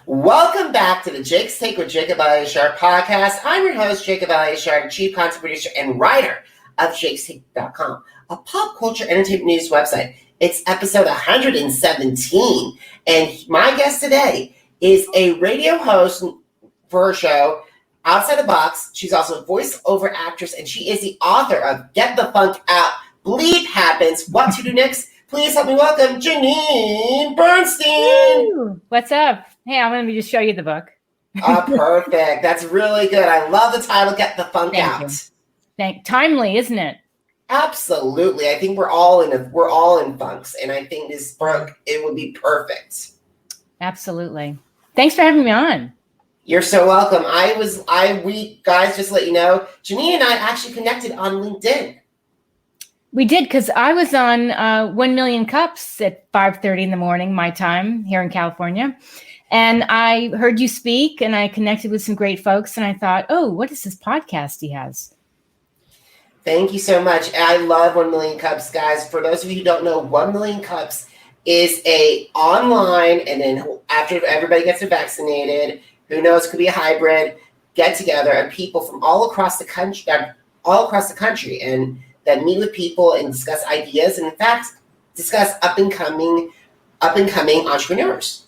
Welcome back to the Jake's Take with Jacob Elyachar Podcast. I'm your host, Jacob Elyachar, Chief Content Producer and writer of jakestake.com, a pop culture entertainment news website. It's episode 117, and my guest today is a radio host for her show, Outside the Box. She's also a voiceover actress, and she is the author of Get the Funk Out, Bleep Happens, What to Do Next. Please help me welcome Janeane Bernstein. Woo! What's up? Hey, I'm going to just show you the book. Oh, perfect. That's really good. I love the title, Get the Funk Out. Timely, isn't it? Absolutely. I think we're all in funks, and I think this book, it would be perfect. Absolutely. Thanks for having me on. You're so welcome. We guys, just to let you know, Janeane and I actually connected on LinkedIn. We did, because I was on 1 Million Cups at 5:30 in the morning, my time here in California. And I heard you speak, and I connected with some great folks. And I thought, oh, what is this podcast he has? Thank you so much. I love 1 Million Cups, guys. For those of you who don't know, 1 Million Cups is a online, and then after everybody gets vaccinated, who knows, could be a hybrid, get together of people from all across the country, and that meet with people and discuss ideas, and in fact, discuss up and coming entrepreneurs.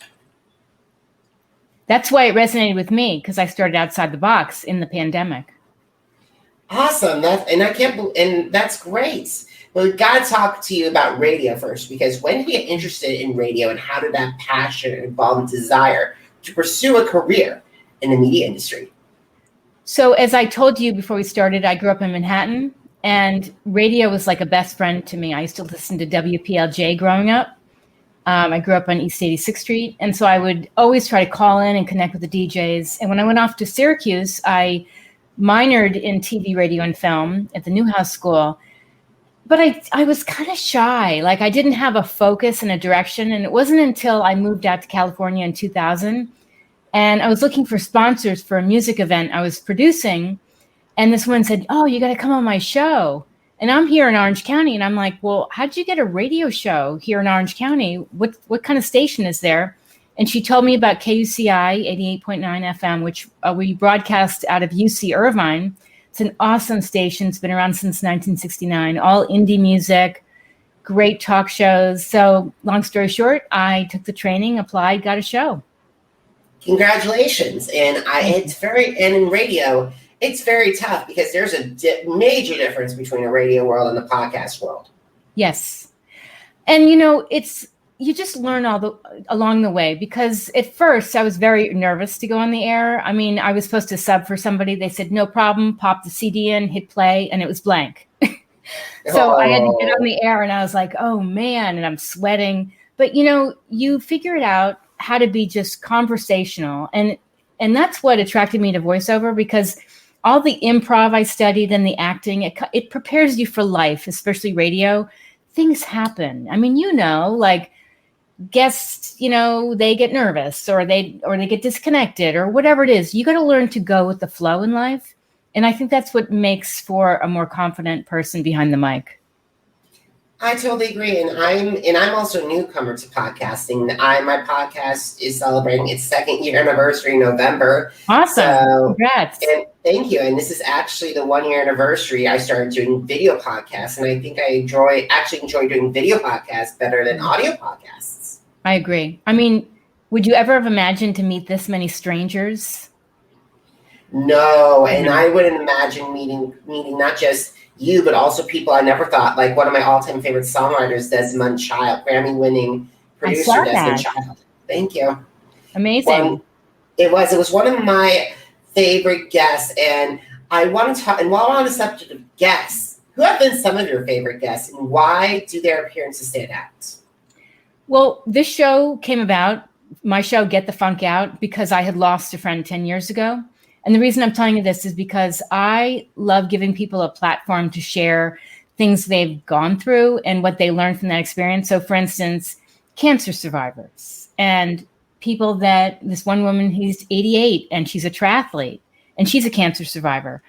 That's why it resonated with me, because I started Outside the Box in the pandemic. Awesome. That's great. Well, we've got to talk to you about radio first, because when did you get interested in radio, and how did that passion evolve and desire to pursue a career in the media industry? So as I told you before we started, I grew up in Manhattan, and radio was like a best friend to me. I used to listen to WPLJ growing up. I grew up on East 86th Street, and so I would always try to call in and connect with the DJs. And when I went off to Syracuse, I minored in TV, radio, and film at the Newhouse School. But I was kind of shy. Like, I didn't have a focus and a direction. And it wasn't until I moved out to California in 2000, and I was looking for sponsors for a music event I was producing. And this woman said, oh, you got to come on my show. And I'm here in Orange County. And I'm like, well, how'd you get a radio show here in Orange County? What kind of station is there? And she told me about KUCI 88.9 FM, which we broadcast out of UC Irvine. It's an awesome station. It's been around since 1969, all indie music, great talk shows. So long story short, I took the training, applied, got a show. Congratulations. And in radio, it's very tough, because there's a major difference between the radio world and the podcast world. Yes. And, you just learn along the way, because at first I was very nervous to go on the air. I mean, I was supposed to sub for somebody. They said, no problem, pop the CD in, hit play, and it was blank. So I had to get on the air, and I was like, oh man, and I'm sweating. But, you figure it out how to be just conversational. And that's what attracted me to voiceover, because all the improv I studied and the acting, it prepares you for life, especially radio. Things happen. I mean, like guests, they get nervous, or they get disconnected, or whatever it is. You got to learn to go with the flow in life. And I think that's what makes for a more confident person behind the mic. I totally agree. And I'm also a newcomer to podcasting. My podcast is celebrating its 2nd year anniversary in November. Awesome. So, congrats. And thank you. And this is actually the 1 year anniversary I started doing video podcasts. And I think I enjoy doing video podcasts better than audio podcasts. I agree. I mean, would you ever have imagined to meet this many strangers? No. And I wouldn't imagine meeting not just you, but also people I never thought, like one of my all-time favorite songwriters, Desmond Child, Grammy-winning producer Desmond Child. Thank you. Amazing. It was one of my favorite guests, and I want to talk. And while we're on the subject of guests, who have been some of your favorite guests, and why do their appearances stand out? Well, this show came about, my show, Get the Funk Out, because I had lost a friend 10 years ago. And the reason I'm telling you this is because I love giving people a platform to share things they've gone through and what they learned from that experience. So, for instance, cancer survivors and people this one woman, who's 88 and she's a triathlete and she's a cancer survivor.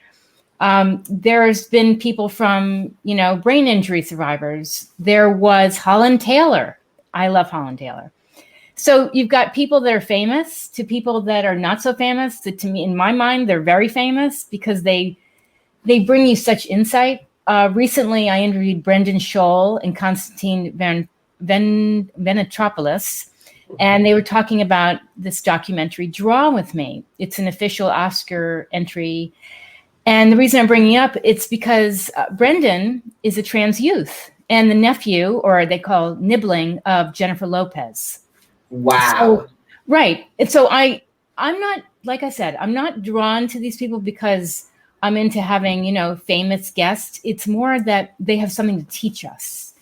There's been people from, brain injury survivors. There was Holland Taylor. I love Holland Taylor. So you've got people that are famous to people that are not so famous. To me, in my mind, they're very famous because they bring you such insight. Recently, I interviewed Brendan Scholl and Constantine Venetropoulos, and they were talking about this documentary, Draw With Me. It's an official Oscar entry. And the reason I'm bringing it up, it's because Brendan is a trans youth and the nephew, or they call nibbling, of Jennifer Lopez. Wow. So, right. And so I'm not, like I said, I'm not drawn to these people because I'm into having, famous guests. It's more that they have something to teach us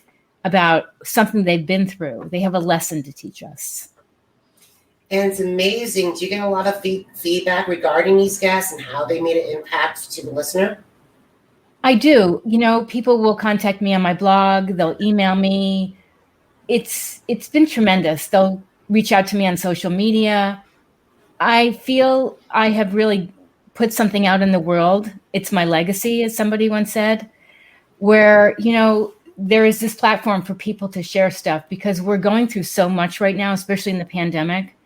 about something they've been through. They have a lesson to teach us. And it's amazing. Do you get a lot of feedback regarding these guests and how they made an impact to the listener? I do. People will contact me on my blog. They'll email me. It's been tremendous. They'll reach out to me on social media. I feel I have really put something out in the world. It's my legacy, as somebody once said, where, there is this platform for people to share stuff because we're going through so much right now, especially in the pandemic,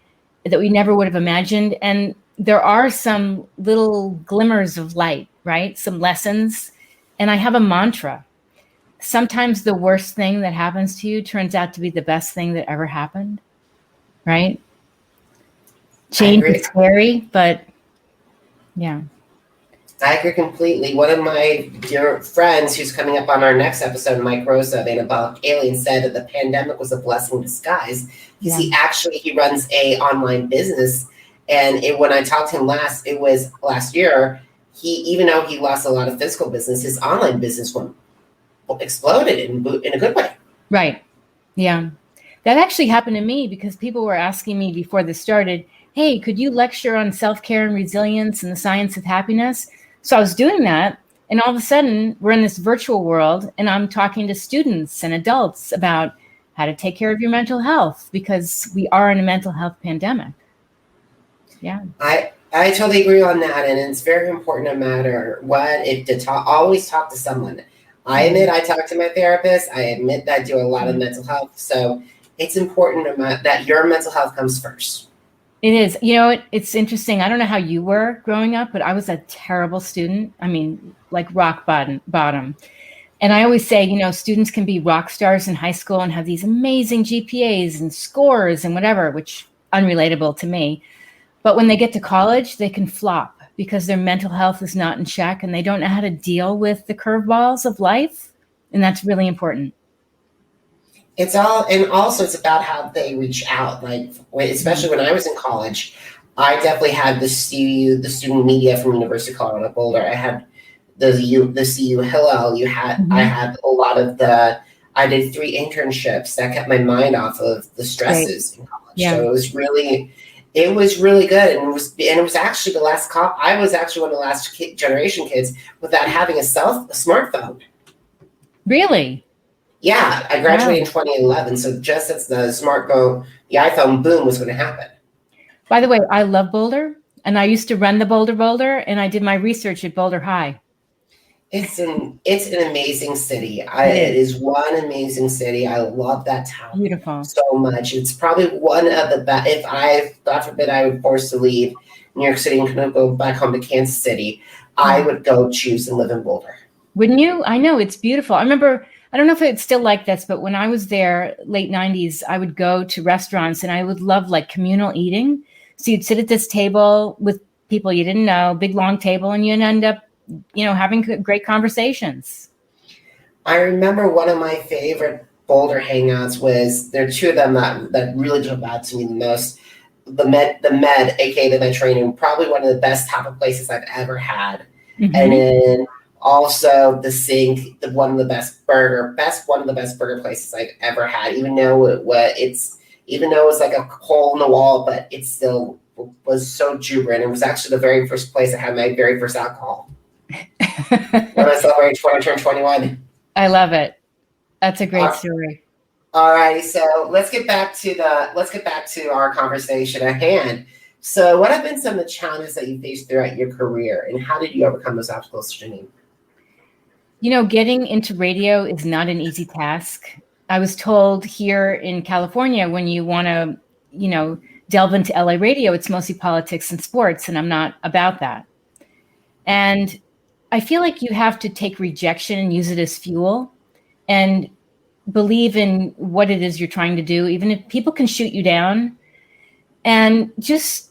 that we never would have imagined. And there are some little glimmers of light, right? Some lessons. And I have a mantra. Sometimes the worst thing that happens to you turns out to be the best thing that ever happened, right? Change is scary, but yeah. I agree completely. One of my dear friends who's coming up on our next episode, Mike Rosa of Anabolic Alien, said that the pandemic was a blessing in disguise because he runs a online business. And when I talked to him last year, even though he lost a lot of physical business, his online business exploded in a good way. Right. Yeah. That actually happened to me because people were asking me before this started, hey, could you lecture on self-care and resilience and the science of happiness? So I was doing that. And all of a sudden, we're in this virtual world and I'm talking to students and adults about how to take care of your mental health because we are in a mental health pandemic. Yeah. I totally agree on that. And it's very important, no matter what, always talk to someone. I admit I talk to my therapist. I admit that I do a lot of mental health. So it's important that your mental health comes first. It is. It's interesting. I don't know how you were growing up, but I was a terrible student. I mean, like rock bottom. And I always say, students can be rock stars in high school and have these amazing GPAs and scores and whatever, which unrelatable to me. But when they get to college, they can flop because their mental health is not in check and they don't know how to deal with the curveballs of life. And that's really important. It's about how they reach out. Like, especially when I was in college, I definitely had the student media from University of Colorado Boulder. I had the CU Hillel. I had a lot of I did 3 internships that kept my mind off of the stresses in college. Yeah. So it was really good. And it was actually I was actually one of the last generation kids without having a smartphone. Really? Yeah, I graduated in 2011, so just as the iPhone boom was going to happen. By the way, I love Boulder, and I used to run the Boulder, and I did my research at Boulder High. It's an amazing city. It is one amazing city. I love that town. Beautiful. So much. It's probably one of the best. If God forbid I were forced to leave New York City and couldn't go back home to Kansas City, I would go choose and live in Boulder. Wouldn't you? I know, it's beautiful. I remember, I don't know if it's still like this, but when I was there, late 90s, I would go to restaurants and I would love like communal eating. So you'd sit at this table with people you didn't know, big long table, and you'd end up, having great conversations. I remember one of my favorite Boulder hangouts was, there are 2 of them that really jump out to me the most. The Med, aka the Mediterranean, probably one of the best tapas places I've ever had. Mm-hmm. And then also the Sink, one of the best burger places I've ever had. Even though it was like a hole in the wall, but it still was so jubilant. It was actually the very first place I had my very first alcohol when I celebrated 21. I love it. That's a great story. All right, so let's get back to our conversation at hand. So, what have been some of the challenges that you faced throughout your career, and how did you overcome those obstacles, Janeane? Getting into radio is not an easy task. I was told here in California, when you want to, delve into LA radio. It's mostly politics and sports, and I'm not about that. And I feel like you have to take rejection and use it as fuel and believe in what it is you're trying to do, even if people can shoot you down, and just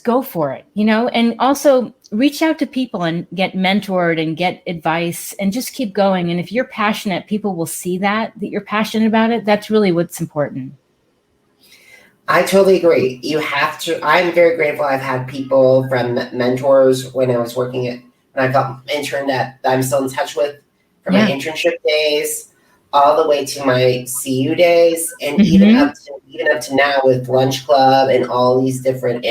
go for it, and also reach out to people and get mentored and get advice and just keep going. And if you're passionate, people will see that you're passionate about it. That's really what's important. I totally agree. You have to. I'm very grateful. I've had people from mentors when I was working when I got intern that I'm still in touch with from my internship days, all the way to my CU days, and even up to now with Lunch Club and all these different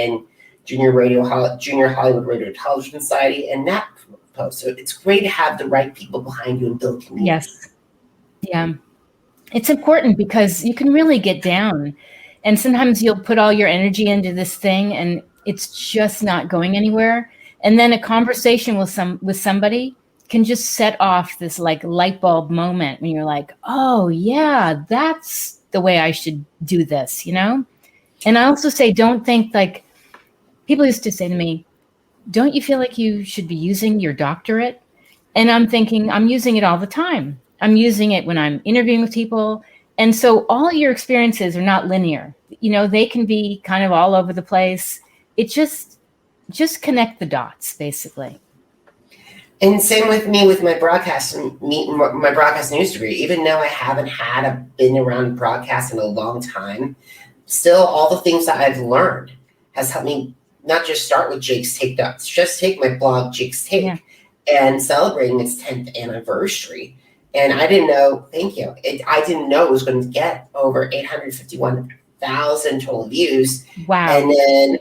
Junior Hollywood Radio Television Society and that post. So it's great to have the right people behind you and build community. Yes. Yeah. It's important because you can really get down. And sometimes you'll put all your energy into this thing and it's just not going anywhere. And then a conversation with somebody can just set off this like light bulb moment when you're like, oh yeah, that's the way I should do this, And I also say, don't think like, people used to say to me, don't you feel like you should be using your doctorate? And I'm thinking, I'm using it all the time. I'm using it when I'm interviewing with people. And so all your experiences are not linear. They can be kind of all over the place. It just connect the dots, basically. And same with me with my broadcast news degree. Even though I haven't been around broadcast in a long time, still all the things that I've learned has helped me not just start with Jake's Take, just take my blog, Jake's Take, and celebrating its 10th anniversary. And I didn't know, thank you. I didn't know it was going to get over 851,000 total views. Wow. And then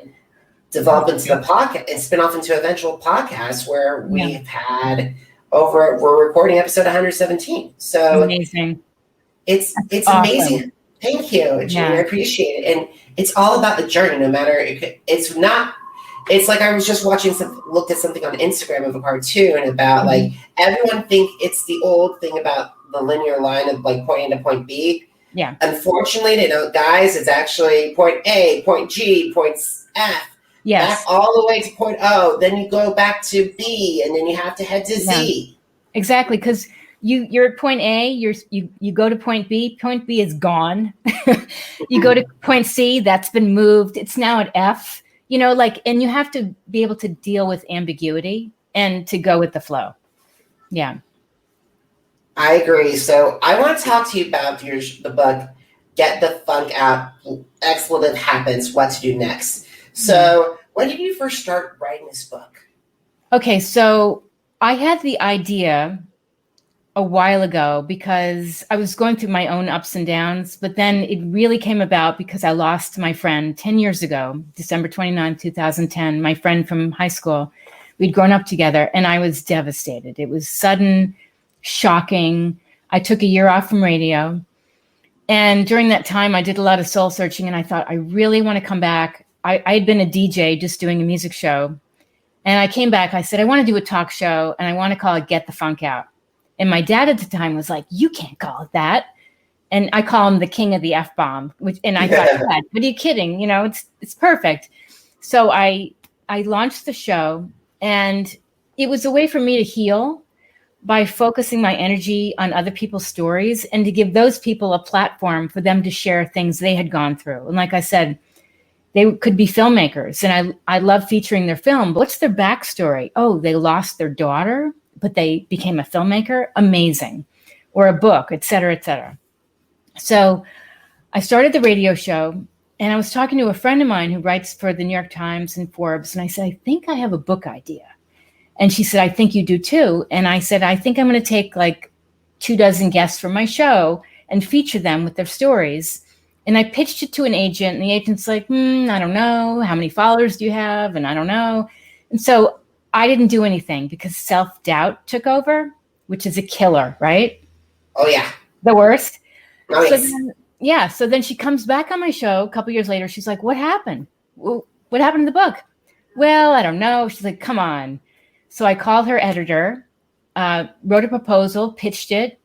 develop into the podcast and spin off into eventual podcast where we've had we're recording episode 117. So amazing. It's awesome. Amazing. Thank you, Janeane. I appreciate it. And it's all about the journey, no matter, it's like I was just looked at something on Instagram of a cartoon about like, everyone think it's the old thing about the linear line of like point A to point B. Yeah. Unfortunately, they don't, guys, it's actually point A, point G, point F. Yes. Back all the way to point O. Then you go back to B, and then you have to head to Z. Exactly, because you're at point A, you go to point B. Point B is gone. You go to point C, that's been moved. It's now at F. And you have to be able to deal with ambiguity and to go with the flow. Yeah. I agree. So I want to talk to you about the book, Get the Funk Out, Expletive Happens, What to Do Next. So when did you first start writing this book? Okay, so I had the idea a while ago because I was going through my own ups and downs, but then it really came about because I lost my friend 10 years ago, December 29, 2010, my friend from high school. We'd grown up together and I was devastated. It was sudden, shocking. I took a year off from radio. And during that time, I did a lot of soul searching and I thought, I really want to come back. I had been a DJ just doing a music show. And I came back, I said, I want to do a talk show and I want to call it Get the Funk Out. And my dad at the time was like, you can't call it that. And I call him the king of the F-bomb. And I thought, Dad, what are you kidding? It's perfect. So I launched the show and it was a way for me to heal by focusing my energy on other people's stories and to give those people a platform for them to share things they had gone through. And like I said, they could be filmmakers, and I love featuring their film. But what's their backstory? Oh, they lost their daughter, but they became a filmmaker? Amazing. Or a book, et cetera, et cetera. So I started the radio show, and I was talking to a friend of mine who writes for the New York Times and Forbes, and I said, I think I have a book idea. And she said, I think you do too. And I said, I think I'm going to take like 24 guests from my show and feature them with their stories. And I pitched it to an agent, and the agent's like, I don't know. How many followers do you have? And I don't know. And so I didn't do anything because self-doubt took over, which is a killer, right? Oh, yeah. The worst. Oh, yes. So then she comes back on my show a couple years later. She's like, what happened? Well, what happened to the book? Well, I don't know. She's like, come on. So I called her editor, wrote a proposal, pitched it,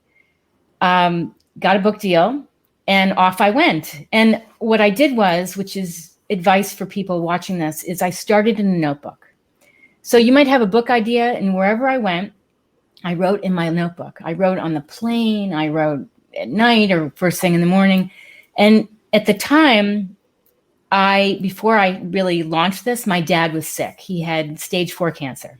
got a book deal. And off I went. And what I did was, which is advice for people watching this, is I started in a notebook. So you might have a book idea, and wherever I went, I wrote in my notebook. I wrote on the plane, I wrote at night or first thing in the morning. And at the time, before I really launched this, my dad was sick. He had stage 4 cancer.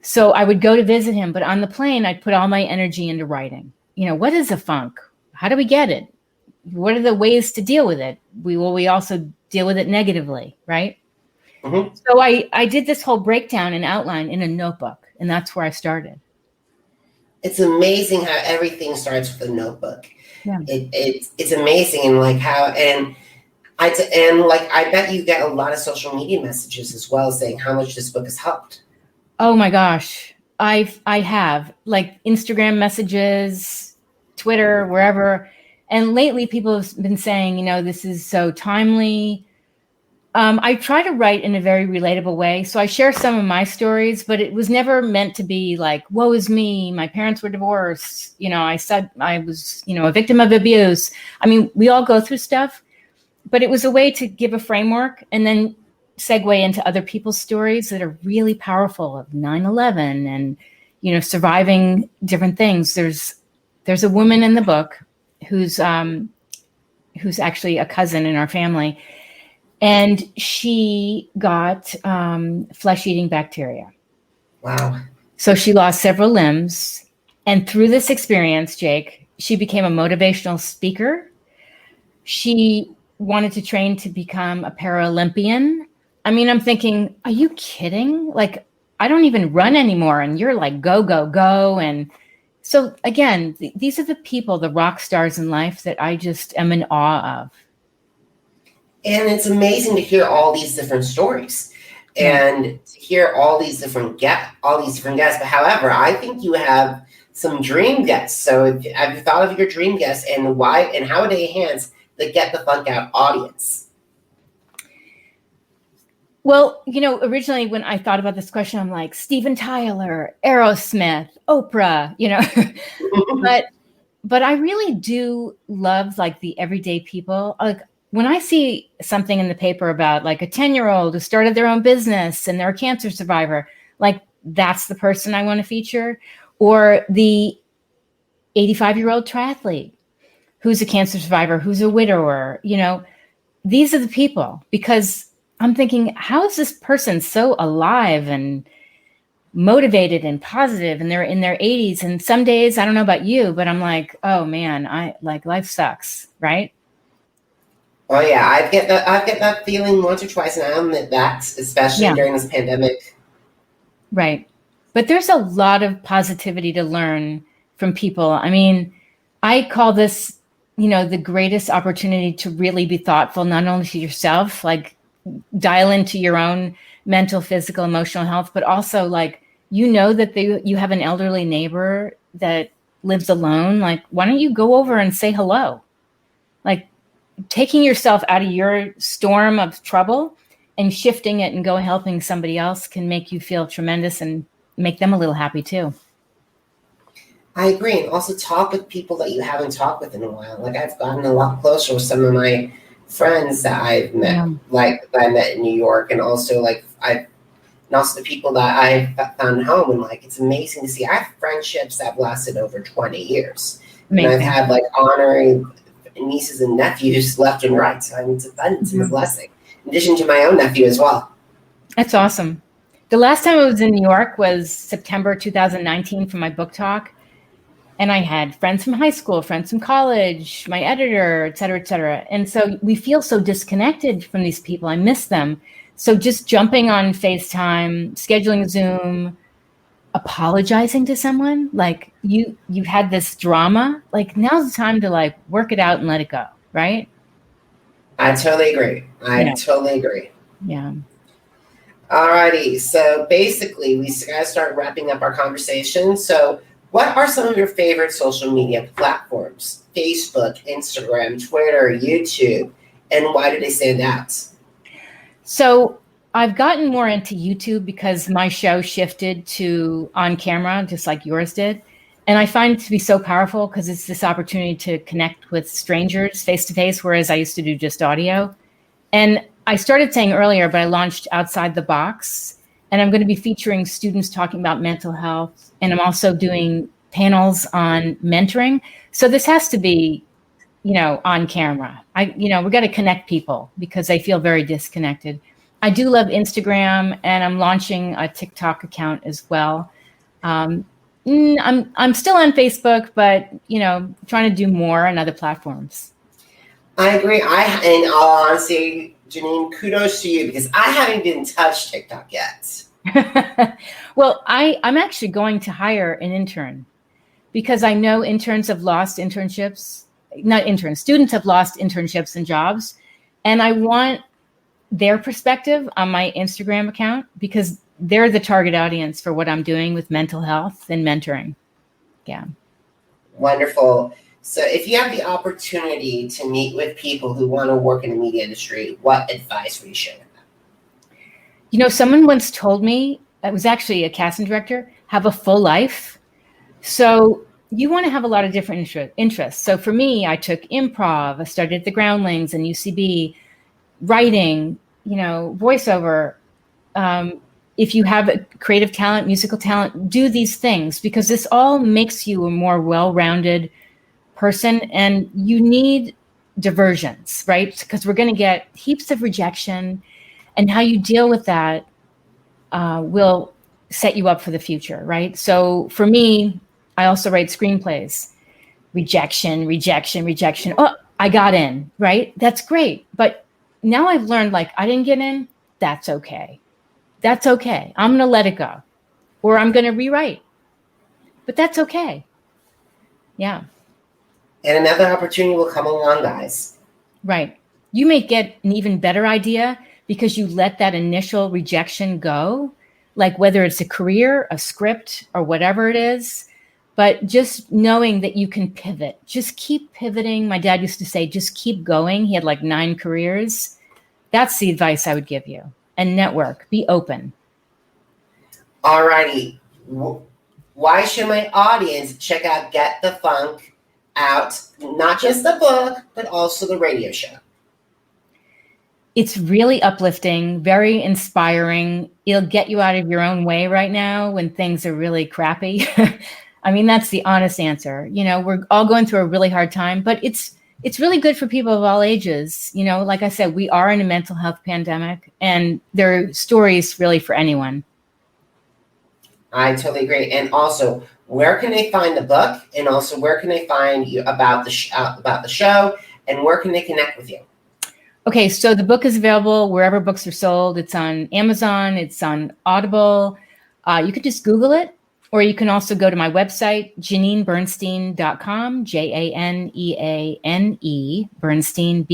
So I would go to visit him, but on the plane, I'd put all my energy into writing. What is a funk? How do we get it? What are the ways to deal with it? We also deal with it negatively, right? Mm-hmm. So I did this whole breakdown and outline in a notebook, and that's where I started. It's amazing how everything starts with a notebook. Yeah. It's amazing, and I bet you get a lot of social media messages as well saying how much this book has helped. Oh my gosh, I have like Instagram messages, Twitter, wherever. And lately people have been saying, this is so timely. I try to write in a very relatable way. So I share some of my stories, but it was never meant to be like, woe is me, my parents were divorced. I said I was, a victim of abuse. I mean, we all go through stuff, but it was a way to give a framework and then segue into other people's stories that are really powerful of 9/11 and, surviving different things. There's a woman in the book who's actually a cousin in our family. And she got flesh-eating bacteria. Wow. So she lost several limbs. And through this experience, Jake, she became a motivational speaker. She wanted to train to become a Paralympian. I mean, I'm thinking, are you kidding? Like, I don't even run anymore. And you're like, go, go, go. And so again, these are the people, the rock stars in life that I just am in awe of. And it's amazing to hear all these different stories and to hear all these different guests. But however, I think you have some dream guests. So have you thought of your dream guests and why and how would they enhance the Get the Funk Out audience? Well, originally when I thought about this question, I'm like Steven Tyler, Aerosmith, Oprah, but I really do love like the everyday people. Like when I see something in the paper about like a 10-year-old who started their own business and they're a cancer survivor, like that's the person I want to feature, or the 85-year-old triathlete who's a cancer survivor, who's a widower, these are the people, because I'm thinking, how is this person so alive and motivated and positive, and they're in their 80s? And some days, I don't know about you, but I'm like, oh man, life sucks, right? Oh yeah, I get that feeling once or twice, and I admit that, especially during this pandemic. Right. But there's a lot of positivity to learn from people. I mean, I call this, the greatest opportunity to really be thoughtful, not only to yourself, like dial into your own mental, physical, emotional health, but also like, that you have an elderly neighbor that lives alone. Like, why don't you go over and say hello? Like, taking yourself out of your storm of trouble and shifting it and go helping somebody else can make you feel tremendous and make them a little happy too. I agree. And also talk with people that you haven't talked with in a while. Like I've gotten a lot closer with some of my friends that I've met, that I met in New York, and also the people that I found home. And like, it's amazing to see. I have friendships that have lasted over 20 years. Amazing. And I've had like honoring nieces and nephews left and right. So it's abundance and a blessing, in addition to my own nephew as well. That's awesome. The last time I was in New York was September 2019 for my book talk. And I had friends from high school, friends from college, my editor, et cetera, et cetera. And so we feel so disconnected from these people. I miss them. So just jumping on FaceTime, scheduling a Zoom, apologizing to someone, like you had this drama, like now's the time to like work it out and let it go, right? I totally agree. Totally agree. Yeah. Alrighty. So basically we gotta start wrapping up our conversation. So what are some of your favorite social media platforms? Facebook, Instagram, Twitter, YouTube, and why do they stand out? So I've gotten more into YouTube because my show shifted to on camera, just like yours did. And I find it to be so powerful because it's this opportunity to connect with strangers face to face, whereas I used to do just audio. And I started saying earlier, but I launched Outside the Box, and I'm going to be featuring students talking about mental health. And I'm also doing panels on mentoring. So this has to be, on camera. We got to connect people because they feel very disconnected. I do love Instagram, and I'm launching a TikTok account as well. I'm still on Facebook, but trying to do more on other platforms. I agree. In all honesty, Janeane, kudos to you because I haven't even touched TikTok yet. Well, I'm actually going to hire an intern because I know students have lost internships and jobs. And I want their perspective on my Instagram account because they're the target audience for what I'm doing with mental health and mentoring. Yeah. Wonderful. So if you have the opportunity to meet with people who want to work in the media industry, what advice would you share with them? Someone once told me, it was actually a casting director, have a full life. So you want to have a lot of different interests. So for me, I took improv, I studied at the Groundlings and UCB, writing, voiceover. If you have a creative talent, musical talent, do these things because this all makes you a more well-rounded person, and you need diversions, right? Because we're going to get heaps of rejection, and how you deal with that will set you up for the future, right? So for me, I also write screenplays. Rejection. Oh, I got in, right? That's great. But now I've learned, I didn't get in. That's okay. I'm going to let it go, or I'm going to rewrite. But that's okay. Yeah. And another opportunity will come along, guys. Right. You may get an even better idea because you let that initial rejection go, like whether it's a career, a script, or whatever it is. But just knowing that you can pivot, just keep pivoting. My dad used to say, just keep going. He had 9 careers. That's the advice I would give you. And network, be open. All righty. Why should my audience check out Get the Funk Out, not just the book, but also the radio show? It's really uplifting, very inspiring. It'll get you out of your own way right now when things are really crappy. I mean, that's the honest answer. We're all going through a really hard time, but it's really good for people of all ages. Like I said, we are in a mental health pandemic, and there are stories really for anyone. I totally agree. And also, where can they find the book? And also, where can they find you about the show? And where can they connect with you? Okay, so the book is available wherever books are sold. It's on Amazon. It's on Audible. You could just Google it. Or you can also go to my website, JaneaneBernstein.com, JaneaneBernstein,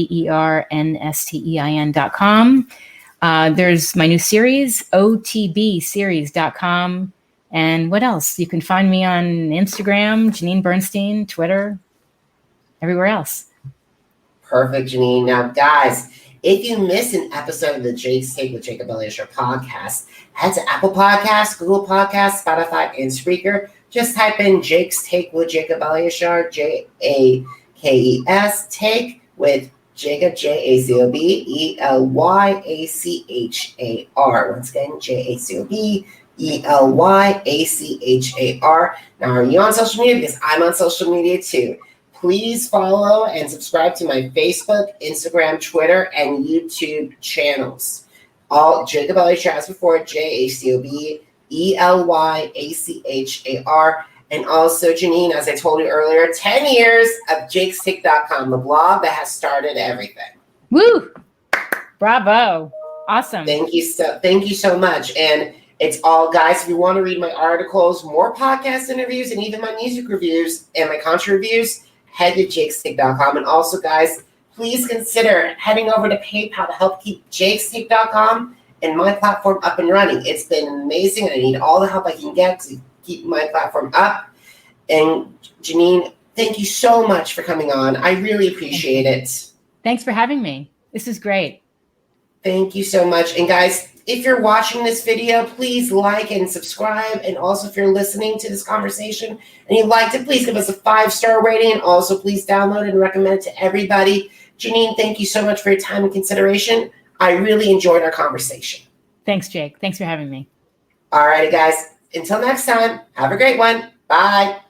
BERNSTEIN.com. There's my new series, OTBseries.com. And what else? You can find me on Instagram, Janeane Bernstein, Twitter, everywhere else. Perfect, Janeane. Now, guys, if you miss an episode of the Jake's Take with Jacob Elyachar podcast, head to Apple Podcasts, Google Podcasts, Spotify, and Spreaker. Just type in Jake's Take with Jacob Elyachar, JAKES, Take with Jacob, JACOB, Once again, JACOB. Now, are you on social media? Because I'm on social media too. Please follow and subscribe to my Facebook, Instagram, Twitter, and YouTube channels. All Jacob Elyachar, as before, JACOB, ELYACHAR. And also, Janeane, as I told you earlier, 10 years of jakestick.com, the blog that has started everything. Woo! Bravo. Awesome. Thank you so much. And it's all, guys, if you want to read my articles, more podcast interviews, and even my music reviews and my concert reviews, head to jakestick.com. And also, guys, please consider heading over to PayPal to help keep jakestick.com and my platform up and running. It's been amazing. I need all the help I can get to keep my platform up. And Janeane, thank you so much for coming on. I really appreciate it. Thanks for having me. This is great. Thank you so much. And guys, If you're watching this video, please like and subscribe. And also, if you're listening to this conversation and you'd like to, please give us a 5-star rating. And also, please download and recommend it to everybody. Janeane, thank you so much for your time and consideration. I really enjoyed our conversation. Thanks, Jake. Thanks for having me. All righty, guys. Until next time, have a great one. Bye.